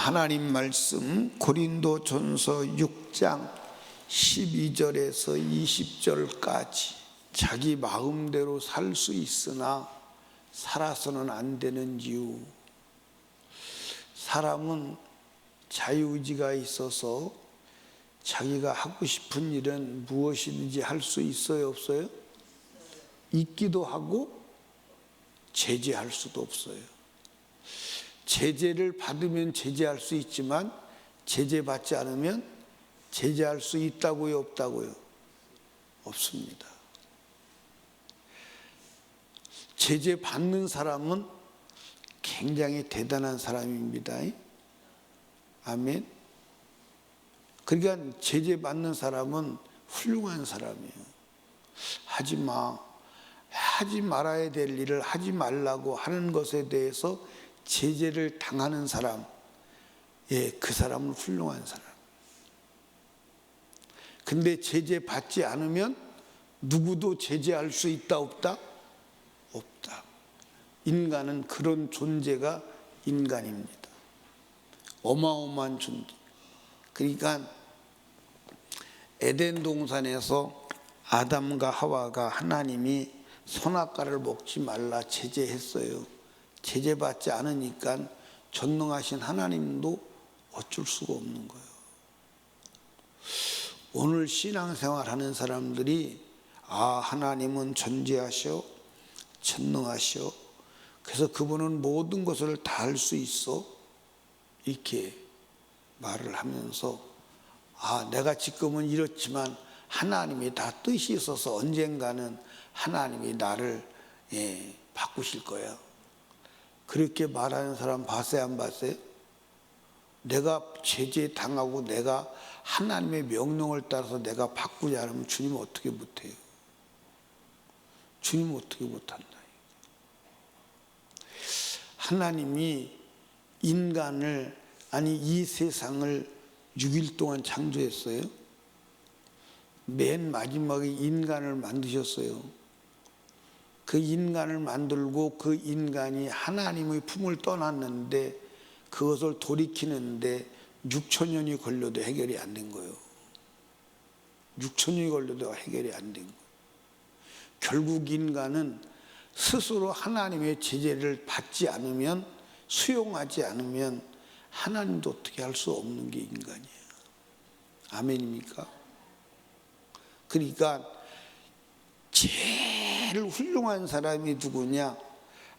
하나님 말씀 고린도전서 6장 12절에서 20절까지 자기 마음대로 살 수 있으나 살아서는 안 되는 이유. 사람은 자유의지가 있어서 자기가 하고 싶은 일은 무엇이든지 할 수 있어요, 없어요? 있기도 하고 제재할 수도 없어요. 제재를 받으면 제재할 수 있지만 제재받지 않으면 제재할 수 있다고요, 없다고요? 없습니다. 제재받는 사람은 굉장히 대단한 사람입니다. 아멘. 그러니까 제재받는 사람은 훌륭한 사람이에요. 하지 마. 하지 말아야 될 일을 하지 말라고 하는 것에 대해서 제재를 당하는 사람, 그 사람은 훌륭한 사람. 근데 제재받지 않으면 누구도 제재할 수 있다, 없다? 없다. 인간은 그런 존재가 인간입니다. 어마어마한 존재. 그러니까 에덴 동산에서 아담과 하와가 하나님이 선악과를 먹지 말라 제재했어요. 제재받지 않으니까 전능하신 하나님도 어쩔 수가 없는 거예요. 오늘 신앙생활하는 사람들이 하나님은 존재하셔, 전능하셔, 그래서 그분은 모든 것을 다 할 수 있어, 이렇게 말을 하면서 내가 지금은 이렇지만 하나님이 다 뜻이 있어서 언젠가는 하나님이 나를 바꾸실 거야. 그렇게 말하는 사람 봤어요, 안 봤어요? 내가 제재당하고 내가 하나님의 명령을 따라서 내가 바꾸지 않으면 주님 어떻게 못해요? 주님 어떻게 못한다? 하나님이 인간을, 이 세상을 6일 동안 창조했어요. 맨 마지막에 인간을 만드셨어요. 그 인간을 만들고 그 인간이 하나님의 품을 떠났는데 그것을 돌이키는데 6,000년이 걸려도 해결이 안 된 거예요. 6,000년이 걸려도 해결이 안 된 거예요. 결국 인간은 스스로 하나님의 제재를 받지 않으면, 수용하지 않으면 하나님도 어떻게 할 수 없는 게 인간이에요. 아멘입니까? 그러니까 제일 훌륭한 사람이 누구냐?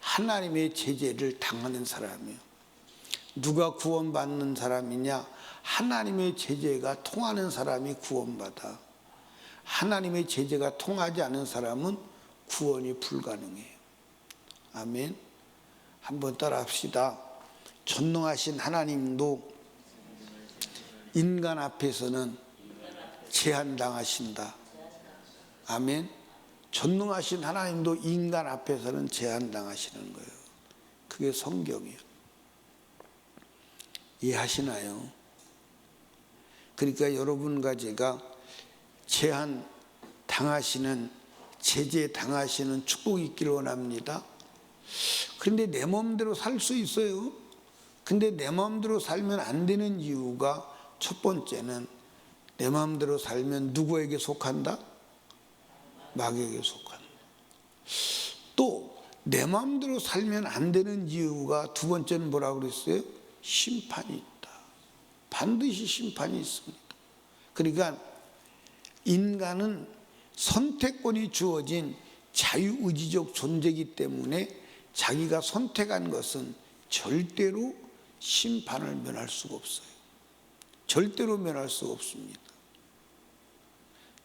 하나님의 제재를 당하는 사람이에요. 누가 구원받는 사람이냐? 하나님의 제재가 통하는 사람이 구원받아. 하나님의 제재가 통하지 않은 사람은 구원이 불가능해요. 아멘. 한번 따라 합시다. 전능하신 하나님도 인간 앞에서는 제한당하신다. 아멘. 전능하신 하나님도 인간 앞에서는 제한당하시는 거예요. 그게 성경이에요. 이해하시나요? 그러니까 여러분과 제가 제한당하시는, 제재당하시는 축복이 있기를 원합니다. 그런데 내 마음대로 살 수 있어요. 근데 내 마음대로 살면 안 되는 이유가, 첫 번째는 내 마음대로 살면 누구에게 속한다? 마귀에게 속한다. 또 내 마음대로 살면 안 되는 이유가 두 번째는 뭐라고 그랬어요? 심판이 있다. 반드시 심판이 있습니다. 그러니까 인간은 선택권이 주어진 자유의지적 존재이기 때문에 자기가 선택한 것은 절대로 심판을 면할 수가 없어요. 절대로 면할 수가 없습니다.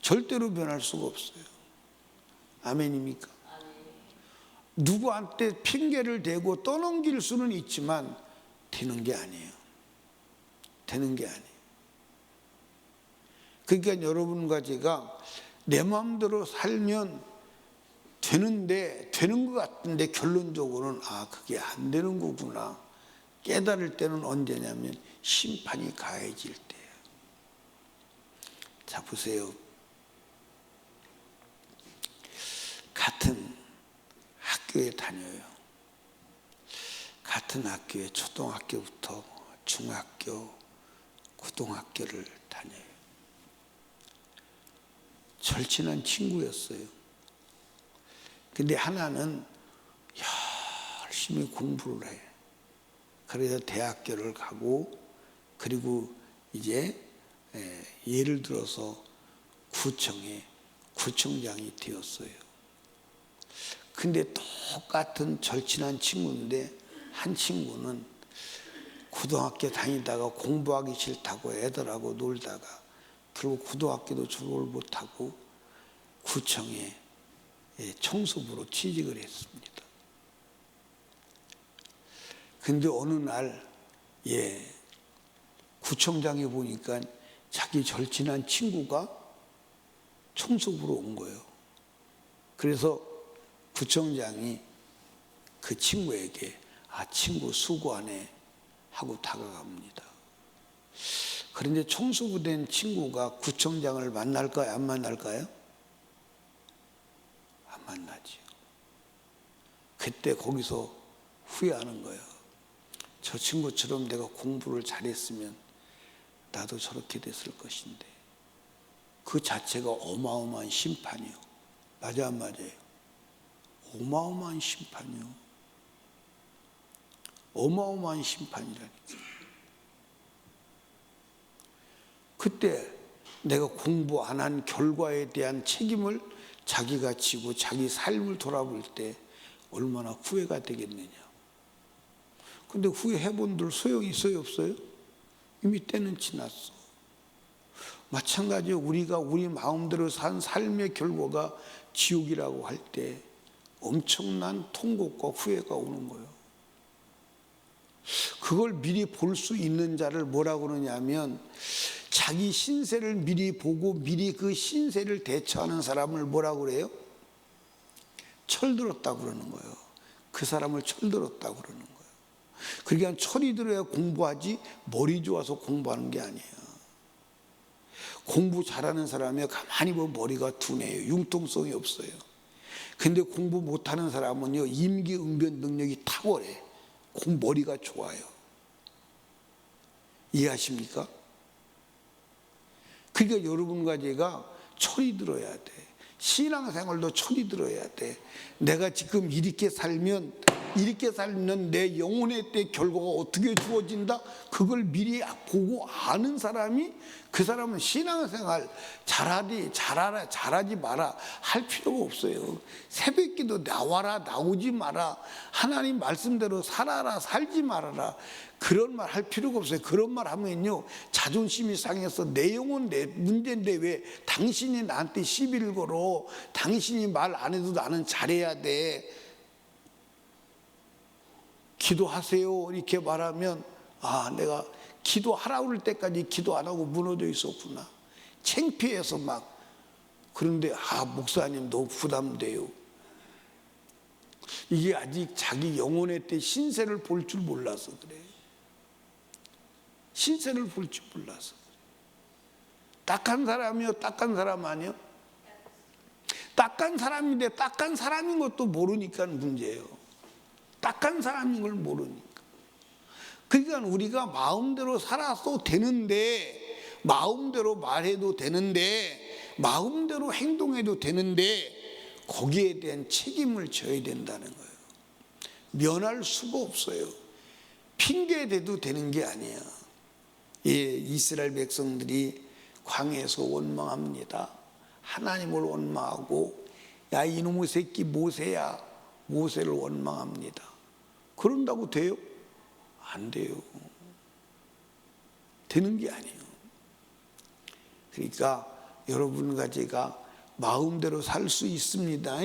절대로 면할 수가 없어요. 아멘입니까? 누구한테 핑계를 대고 떠넘길 수는 있지만 되는 게 아니에요. 되는 게 아니에요. 그러니까 여러분과 제가 내 마음대로 살면 되는데, 되는 것 같은데 결론적으로는 그게 안 되는 거구나 깨달을 때는 언제냐면 심판이 가해질 때예요. 자, 보세요. 같은 학교에 다녀요. 같은 학교에 초등학교부터 중학교, 고등학교를 다녀요. 절친한 친구였어요. 근데 하나는 열심히 공부를 해. 그래서 대학교를 가고, 그리고 이제 예를 들어서 구청에 구청장이 되었어요. 근데 똑같은 절친한 친구인데, 한 친구는 고등학교 다니다가 공부하기 싫다고 애들하고 놀다가 결국 고등학교도 졸업을 못하고 구청에 청소부로 취직을 했습니다. 근데 어느 날 구청장이 보니까 자기 절친한 친구가 청소부로 온 거예요. 그래서 구청장이 그 친구에게 친구 수고하네 하고 다가갑니다. 그런데 청소부 된 친구가 구청장을 만날까요? 안 만날까요? 안 만나지요. 그때 거기서 후회하는 거예요. 저 친구처럼 내가 공부를 잘했으면 나도 저렇게 됐을 것인데. 그 자체가 어마어마한 심판이요. 맞아 안 맞아요? 어마어마한 심판이요. 어마어마한 심판이라니까. 그때 내가 공부 안 한 결과에 대한 책임을 자기가 지고 자기 삶을 돌아볼 때 얼마나 후회가 되겠느냐. 근데 후회해본들 소용이 있어요, 없어요? 이미 때는 지났어. 마찬가지로 우리가 우리 마음대로 산 삶의 결과가 지옥이라고 할 때 엄청난 통곡과 후회가 오는 거예요. 그걸 미리 볼 수 있는 자를 뭐라고 그러냐면, 자기 신세를 미리 보고 미리 그 신세를 대처하는 사람을 뭐라고 그래요? 철들었다고 그러는 거예요. 그 사람을 철들었다고 그러는 거예요. 그러니까 철이 들어야 공부하지 머리 좋아서 공부하는 게 아니에요. 공부 잘하는 사람이 가만히 보면 머리가 둔해요. 융통성이 없어요. 근데 공부 못하는 사람은요, 임기응변 능력이 탁월해. 머리가 좋아요. 이해하십니까? 그러니까 여러분과 제가 철이 들어야 돼. 신앙생활도 철이 들어야 돼. 내가 지금 이렇게 살면 내 영혼의 때 결과가 어떻게 주어진다? 그걸 미리 보고 아는 사람이, 그 사람은 신앙생활 잘하지 마라 할 필요가 없어요. 새벽기도 나와라 나오지 마라, 하나님 말씀대로 살아라 살지 말아라, 그런 말 할 필요가 없어요. 그런 말 하면요, 자존심이 상해서 내 영혼 내 문제인데 왜 당신이 나한테 시비를 걸어. 당신이 말 안 해도 나는 잘해야 돼. 기도하세요 이렇게 말하면, 내가 기도하라고 할 때까지 기도 안 하고 무너져 있었구나. 창피해서 막. 그런데 목사님 너무 부담돼요. 이게 아직 자기 영혼의 때 신세를 볼 줄 몰라서 그래. 신세를 볼 줄 몰라서. 딱한 사람이요? 딱한 사람 아니요? 딱한 사람인데 딱한 사람인 것도 모르니까 문제예요. 딱한 사람인 걸 모르니까. 그러니까 우리가 마음대로 살아도 되는데, 마음대로 말해도 되는데, 마음대로 행동해도 되는데, 거기에 대한 책임을 져야 된다는 거예요. 면할 수가 없어요. 핑계 대도 되는 게 아니야. 이스라엘 백성들이 광야에서 원망합니다. 하나님을 원망하고, 야 이놈의 새끼 모세야, 모세를 원망합니다. 그런다고 돼요? 안 돼요. 되는 게 아니에요. 그러니까 여러분과 제가 마음대로 살 수 있습니다.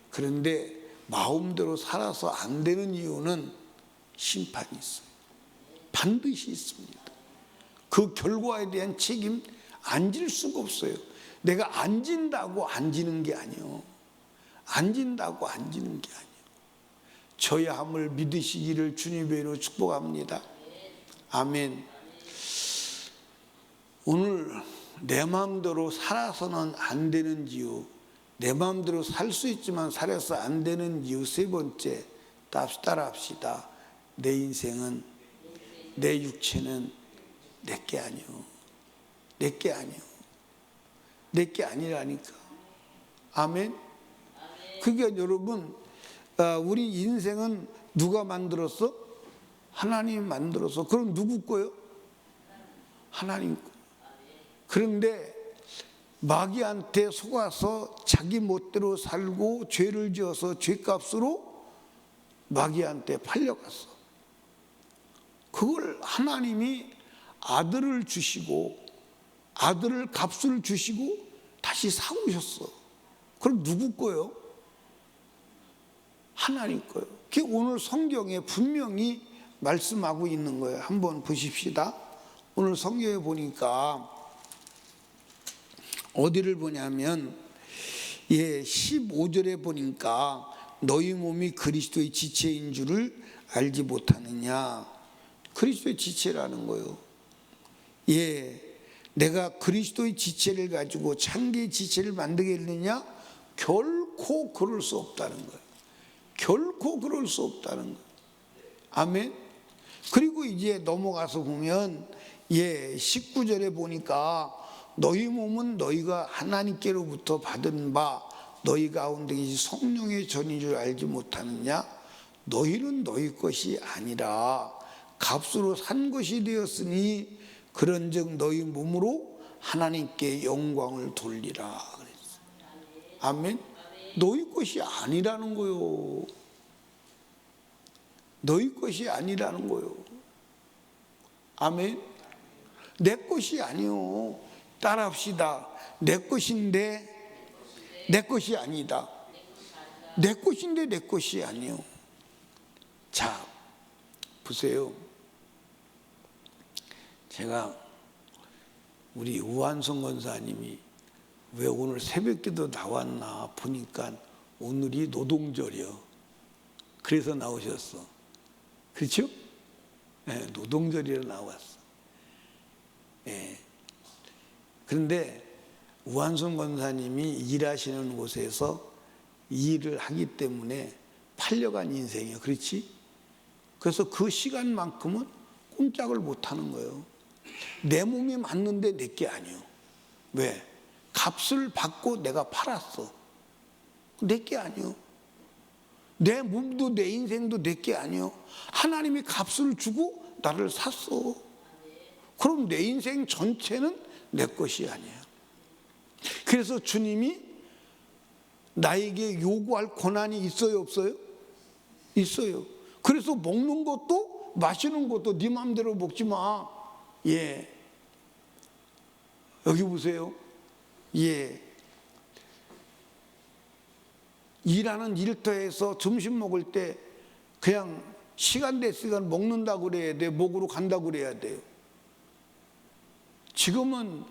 그런데 마음대로 살아서 안 되는 이유는 심판이 있어요. 반드시 있습니다. 그 결과에 대한 책임 안 질 수가 없어요. 내가 안 진다고 안 지는 게 아니에요. 안 진다고 안 지는 게 아니에요. 져야 함을 믿으시기를 주님의 이름으로 축복합니다. 아멘. 오늘 내 마음대로 살아서는 안 되는 이유, 내 마음대로 살 수 있지만 살아서 안 되는 이유 세 번째, 따라합시다. 내 인생은 내 육체는 내게 아니요. 내게 아니요. 내게 아니라니까. 아멘. 그러니까 여러분, 우리 인생은 누가 만들었어? 하나님이 만들었어. 그럼 누구 거요? 하나님 거. 그런데 마귀한테 속아서 자기 멋대로 살고 죄를 지어서 죄값으로 마귀한테 팔려갔어. 그걸 하나님이 아들을 주시고 아들을 값을 주시고 다시 사오셨어. 그럼 누구 거요? 하나님 거요. 그게 오늘 성경에 분명히 말씀하고 있는 거예요. 한번 보십시다. 오늘 성경에 보니까 어디를 보냐면 15절에 보니까 너희 몸이 그리스도의 지체인 줄을 알지 못하느냐. 그리스도의 지체라는 거예요. 내가 그리스도의 지체를 가지고 창기의 지체를 만들겠느냐? 결코 그럴 수 없다는 거예요. 결코 그럴 수 없다는 거예요. 아멘. 그리고 이제 넘어가서 보면 19절에 보니까 너희 몸은 너희가 하나님께로부터 받은 바 너희 가운데 성령의 전인 줄 알지 못하느냐? 너희는 너희 것이 아니라 값으로 산 것이 되었으니 그런즉 너희 몸으로 하나님께 영광을 돌리라 그랬어요. 아멘. 너희 것이 아니라는 거요. 너희 것이 아니라는 거요. 아멘. 내 것이 아니요. 따라합시다. 내 것인데 내 것이 아니다. 내 것인데 내 것이 아니요. 자, 보세요. 제가 우리 우한성 권사님이 왜 오늘 새벽기도 나왔나 보니까 오늘이 노동절이요. 그래서 나오셨어. 그렇죠? 네, 노동절이라 나왔어. 네. 그런데 우한성 권사님이 일하시는 곳에서 일을 하기 때문에 팔려간 인생이에요. 그렇지? 그래서 그 시간만큼은 꼼짝을 못하는 거예요. 내 몸이 맞는데 내게 아니요. 왜? 값을 받고 내가 팔았어. 내게 아니요. 내 몸도 내 인생도 내게 아니요. 하나님이 값을 주고 나를 샀어. 그럼 내 인생 전체는 내 것이 아니야. 그래서 주님이 나에게 요구할 권한이 있어요, 없어요? 있어요. 그래서 먹는 것도 마시는 것도 네 마음대로 먹지 마. 여기 보세요. 일하는 일터에서 점심 먹을 때 그냥 시간 됐으니까 먹는다고 그래야 돼. 먹으러 간다고 그래야 돼요. 지금은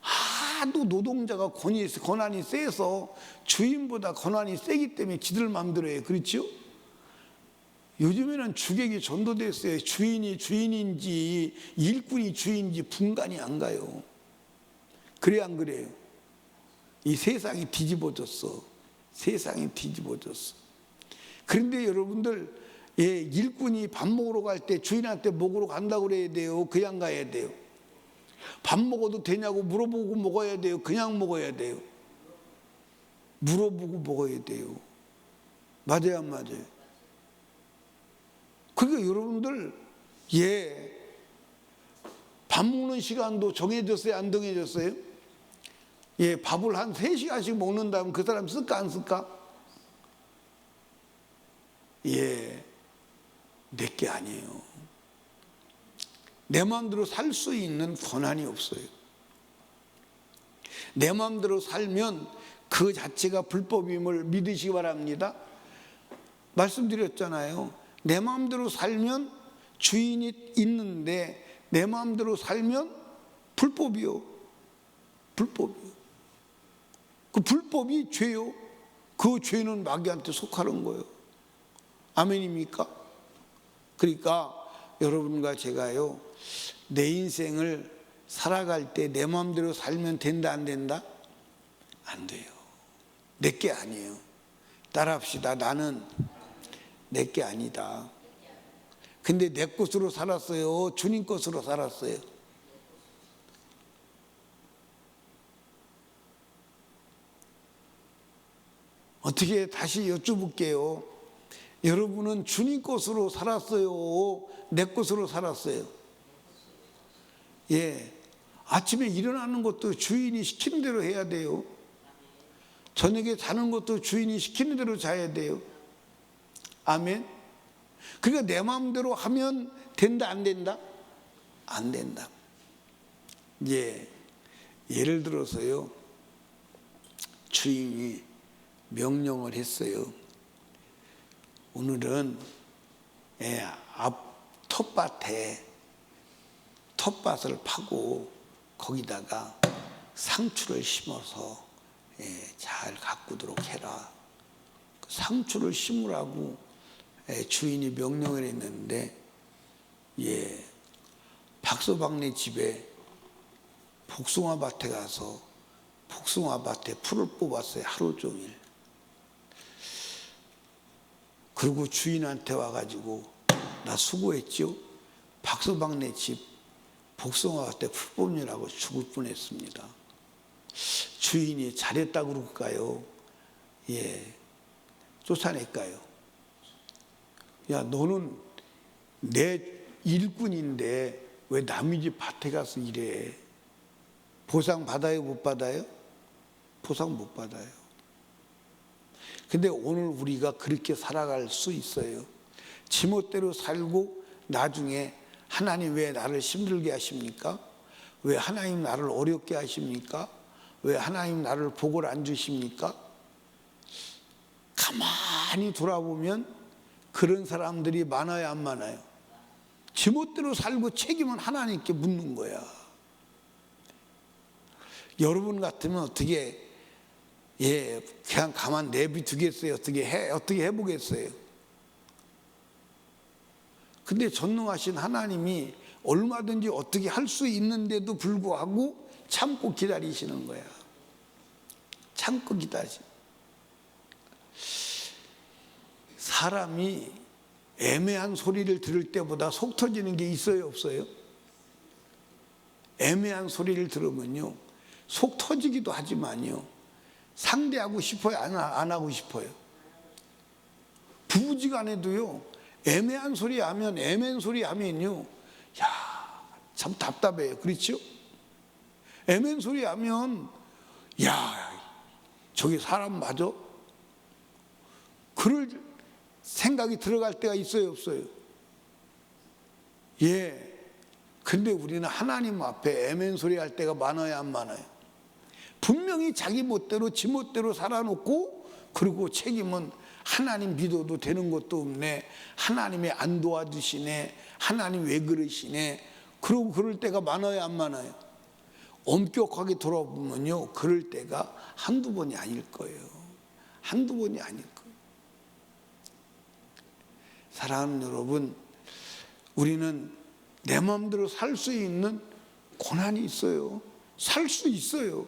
하도 노동자가 권한이 세서 주인보다 권한이 세기 때문에 지들 마음대로 해요. 그렇죠? 요즘에는 주객이 전도됐어요. 주인이 주인인지 일꾼이 주인인지 분간이 안 가요. 그래 안 그래요? 이 세상이 뒤집어졌어. 세상이 뒤집어졌어. 그런데 여러분들 일꾼이 밥 먹으러 갈 때 주인한테 먹으러 간다고 그래야 돼요? 그냥 가야 돼요? 밥 먹어도 되냐고 물어보고 먹어야 돼요? 그냥 먹어야 돼요? 물어보고 먹어야 돼요. 맞아요, 안 맞아요? 그러니까 여러분들 밥 먹는 시간도 정해졌어요? 안 정해졌어요? 밥을 한 3시간씩 먹는다면 그 사람 쓸까 안 쓸까? 내게 아니에요. 내 마음대로 살 수 있는 권한이 없어요. 내 마음대로 살면 그 자체가 불법임을 믿으시기 바랍니다. 말씀드렸잖아요. 내 마음대로 살면 주인이 있는데 내 마음대로 살면 불법이요. 불법이요. 그 불법이 죄요. 그 죄는 마귀한테 속하는 거예요. 아멘입니까? 그러니까 여러분과 제가요, 내 인생을 살아갈 때 내 마음대로 살면 된다 안 된다? 안 돼요. 내게 아니에요. 따라합시다. 나는 내게 아니다. 근데 내 것으로 살았어요? 주님 것으로 살았어요? 어떻게 다시 여쭤볼게요. 여러분은 주님 것으로 살았어요? 내 것으로 살았어요? 예. 아침에 일어나는 것도 주인이 시키는 대로 해야 돼요. 저녁에 자는 것도 주인이 시키는 대로 자야 돼요. 아멘. 그러니까 내 마음대로 하면 된다, 안 된다? 안 된다. 예. 예를 들어서요, 주인이 명령을 했어요. 오늘은 앞 텃밭을 파고 거기다가 상추를 심어서 잘 가꾸도록 해라. 그 상추를 심으라고 주인이 명령을 했는데, 박서방네 집에 복숭아밭에 가서 복숭아밭에 풀을 뽑았어요. 하루 종일. 그리고 주인한테 와가지고, 나 수고했죠? 박서방네 집 복숭아밭에 풀 뽑느라고 죽을 뻔했습니다. 주인이 잘했다고 그럴까요? 쫓아낼까요? 야, 너는 내 일꾼인데 왜 남의 집 밭에 가서 일해? 보상 받아요, 못 받아요? 보상 못 받아요. 근데 오늘 우리가 그렇게 살아갈 수 있어요. 지멋대로 살고 나중에 하나님 왜 나를 힘들게 하십니까? 왜 하나님 나를 어렵게 하십니까? 왜 하나님 나를 복을 안 주십니까? 가만히 돌아보면 그런 사람들이 많아요, 안 많아요? 지멋대로 살고 책임은 하나님께 묻는 거야. 여러분 같으면 어떻게 그냥 가만 내비두겠어요? 어떻게 해보겠어요? 근데 전능하신 하나님이 얼마든지 어떻게 할 수 있는데도 불구하고 참고 기다리시는 거야. 참고 기다리시. 사람이 애매한 소리를 들을 때보다 속 터지는 게 있어요, 없어요? 애매한 소리를 들으면요, 속 터지기도 하지만요, 상대하고 싶어요, 안 하고 싶어요? 부부지간에도요, 애매한 소리 하면, 애매한 소리 하면요, 야, 참 답답해요. 그렇죠? 애매한 소리 하면, 야, 저기 사람 맞아? 그럴 생각이 들어갈 때가 있어요, 없어요? 근데 우리는 하나님 앞에 애매한 소리 할 때가 많아요, 안 많아요? 분명히 자기 멋대로 지멋대로 살아놓고, 그리고 책임은 하나님 믿어도 되는 것도 없네, 하나님이 안 도와주시네, 하나님 왜 그러시네, 그러고 그럴 때가 많아요, 안 많아요? 엄격하게 돌아보면요, 그럴 때가 한두 번이 아닐 거예요. 한두 번이 아닐 거예요. 사랑하는 여러분, 우리는 내 마음대로 살 수 있는 고난이 있어요. 살 수 있어요.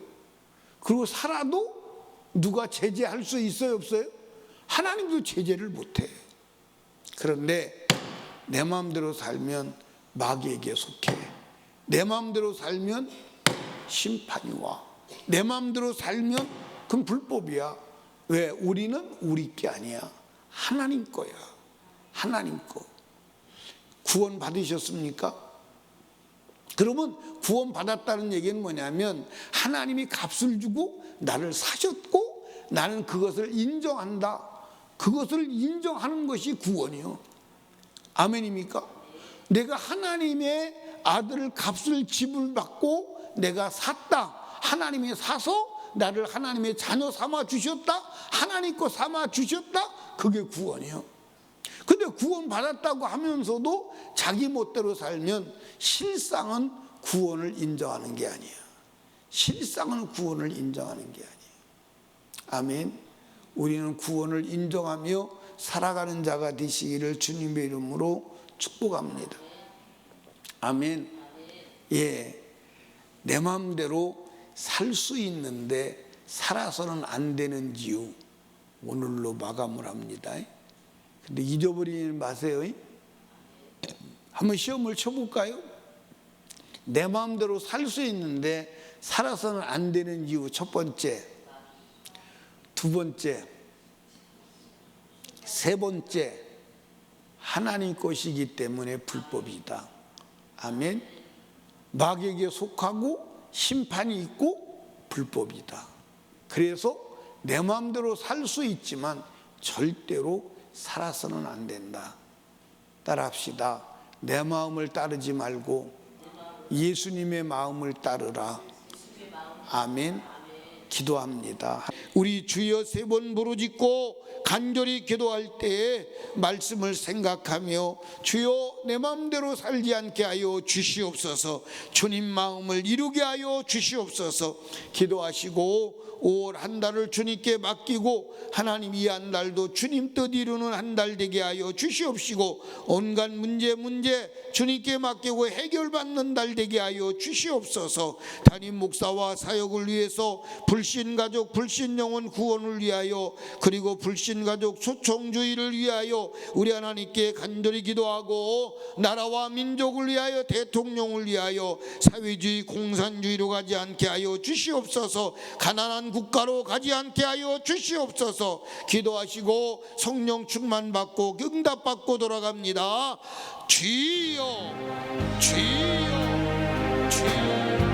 그리고 살아도 누가 제재할 수 있어요, 없어요? 하나님도 제재를 못해. 그런데 내 마음대로 살면 마귀에게 속해. 내 마음대로 살면 심판이 와. 내 마음대로 살면 그건 불법이야. 왜? 우리는 우리 게 아니야. 하나님 거야. 하나님 거. 구원 받으셨습니까? 그러면 구원 받았다는 얘기는 뭐냐면, 하나님이 값을 주고 나를 사셨고 나는 그것을 인정한다. 그것을 인정하는 것이 구원이요. 아멘입니까? 내가 하나님의 아들을 값을 지불받고 내가 샀다. 하나님이 사서 나를 하나님의 자녀 삼아 주셨다. 하나님 거 삼아 주셨다. 그게 구원이요. 근데 구원 받았다고 하면서도 자기 멋대로 살면 실상은 구원을 인정하는 게 아니야. 실상은 구원을 인정하는 게 아니야. 아멘. 우리는 구원을 인정하며 살아가는 자가 되시기를 주님의 이름으로 축복합니다. 아멘. 내 마음대로 살 수 있는데 살아서는 안 되는 이유, 오늘로 마감을 합니다. 근데 잊어버리지 마세요. 한번 시험을 쳐볼까요? 내 마음대로 살 수 있는데 살아서는 안 되는 이유, 첫 번째, 두 번째, 세 번째, 하나님 것이기 때문에 불법이다. 아멘. 마귀에게 속하고 심판이 있고 불법이다. 그래서 내 마음대로 살 수 있지만 절대로 살아서는 안 된다. 따라합시다. 내 마음을 따르지 말고 예수님의 마음을 따르라. 아멘. 기도합니다. 우리 주여 세 번 부르짖고 간절히 기도할 때에 말씀을 생각하며 주여 내 마음대로 살지 않게 하여 주시옵소서, 주님 마음을 이루게 하여 주시옵소서 기도하시고 5월 한 달을 주님께 맡기고 하나님 이 한 달도 주님 뜻 이루는 한 달 되게 하여 주시옵시고 온갖 문제 주님께 맡기고 해결받는 달 되게 하여 주시옵소서. 담임 목사와 사역을 위해서 불신가족 불신영혼 구원을 위하여 그리고 불신가족 초청주의를 위하여 우리 하나님께 간절히 기도하고 나라와 민족을 위하여 대통령을 위하여 사회주의 공산주의로 가지 않게 하여 주시옵소서. 가난한 국가로 가지 않게 하여 주시옵소서. 기도하시고 성령 충만받고 응답받고 돌아갑니다. 주여 주여 주여.